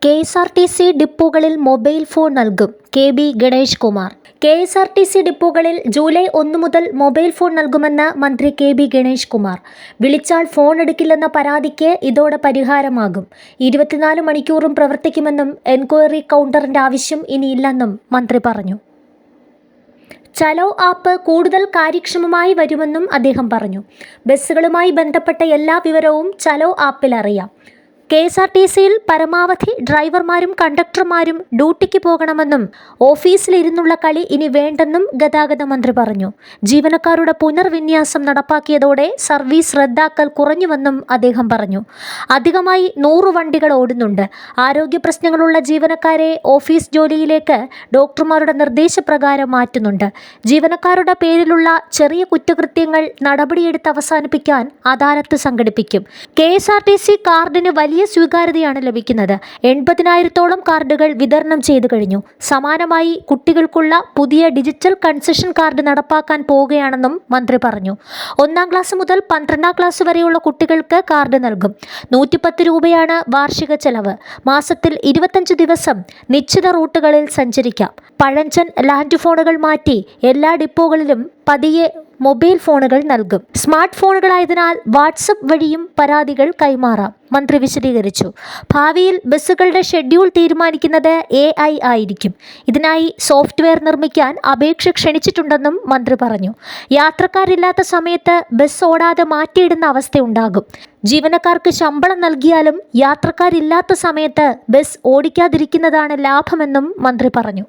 KSRTC ഡിപ്പോകളിൽ mobile phone നൽകും. KB Ganesh Kumar. KSRTC ഡിപ്പോകളിൽ ജൂലൈ 1 മുതൽ മൊബൈൽ ഫോൺ നൽകുമെന്ന് മന്ത്രി KB ഗണേഷ് കുമാർ. വിളിച്ചാൽ ഫോൺ എടുക്കില്ലെന്ന പരാതിക്ക് ഇതോടെ പരിഹാരമാകും. 24 മണിക്കൂറും പ്രവർത്തിക്കുമെന്നും എൻക്വയറി കൗണ്ടറിന്റെ ആവശ്യം ഇനിയില്ലെന്നും മന്ത്രി പറഞ്ഞു. ചലോ ആപ്പ് കൂടുതൽ കാര്യക്ഷമമായി വരുമെന്നും അദ്ദേഹം പറഞ്ഞു. ബസ്സുകളുമായി ബന്ധപ്പെട്ട എല്ലാ വിവരവും ചലോ ആപ്പിൽ അറിയാം. KSRTCയിൽ പരമാവധി ഡ്രൈവർമാരും കണ്ടക്ടർമാരും ഡ്യൂട്ടിക്ക് പോകണമെന്നും ഓഫീസിലിരുന്നുള്ള കളി ഇനി വേണ്ടെന്നും ഗതാഗത മന്ത്രി പറഞ്ഞു. ജീവനക്കാരുടെ പുനർവിന്യാസം നടപ്പാക്കിയതോടെ സർവീസ് റദ്ദാക്കൽ കുറഞ്ഞുവെന്നും അദ്ദേഹം പറഞ്ഞു. അധികമായി 100 വണ്ടികൾ ഓടുന്നുണ്ട്. ആരോഗ്യ പ്രശ്നങ്ങളുള്ള ജീവനക്കാരെ ഓഫീസ് ജോലിയിലേക്ക് ഡോക്ടർമാരുടെ നിർദ്ദേശപ്രകാരം മാറ്റുന്നുണ്ട്. ജീവനക്കാരുടെ പേരിലുള്ള ചെറിയ കുറ്റകൃത്യങ്ങൾ നടപടിയെടുത്ത് അവസാനിപ്പിക്കാൻ അദാലത്ത് സംഘടിപ്പിക്കും. KSRTC കാർഡിന് വലിയ സ്വീകാര്യതയാണ് ലഭിക്കുന്നത്. 80,000-ഓളം കാർഡുകൾ വിതരണം ചെയ്തു കഴിഞ്ഞു. സമാനമായി കുട്ടികൾക്കുള്ള പുതിയ ഡിജിറ്റൽ കൺസെഷൻ കാർഡ് നടപ്പാക്കാൻ പോവുകയാണെന്നും മന്ത്രി പറഞ്ഞു. 1-ാം ക്ലാസ് മുതൽ 12-ാം ക്ലാസ് വരെയുള്ള കുട്ടികൾക്ക് കാർഡ് നൽകും. 110 രൂപയാണ് വാർഷിക ചെലവ്. മാസത്തിൽ 25 ദിവസം നിശ്ചിത റൂട്ടുകളിൽ സഞ്ചരിക്കാം. പഴഞ്ചൻ ലാൻഡ് ഫോണുകൾ മാറ്റി എല്ലാ ഡിപ്പോകളിലും പതിയെ മൊബൈൽ ഫോണുകൾ നൽകും. സ്മാർട്ട് ഫോണുകളായതിനാൽ വാട്സപ്പ് വഴിയും പരാതികൾ കൈമാറാം. മന്ത്രി വിശദീകരിച്ചു. ഭാവിയിൽ ബസ്സുകളുടെ ഷെഡ്യൂൾ തീരുമാനിക്കുന്നത് AI ആയിരിക്കും. ഇതിനായി സോഫ്റ്റ്വെയർ നിർമ്മിക്കാൻ അപേക്ഷ ക്ഷണിച്ചിട്ടുണ്ടെന്നും മന്ത്രി പറഞ്ഞു. യാത്രക്കാരില്ലാത്ത സമയത്ത് ബസ് ഓടാതെ മാറ്റിയിടുന്ന അവസ്ഥയുണ്ടാകും. ജീവനക്കാർക്ക് ശമ്പളം നൽകിയാലും യാത്രക്കാരില്ലാത്ത സമയത്ത് ബസ് ഓടിക്കാതിരിക്കുന്നതാണ് ലാഭമെന്നും മന്ത്രി പറഞ്ഞു.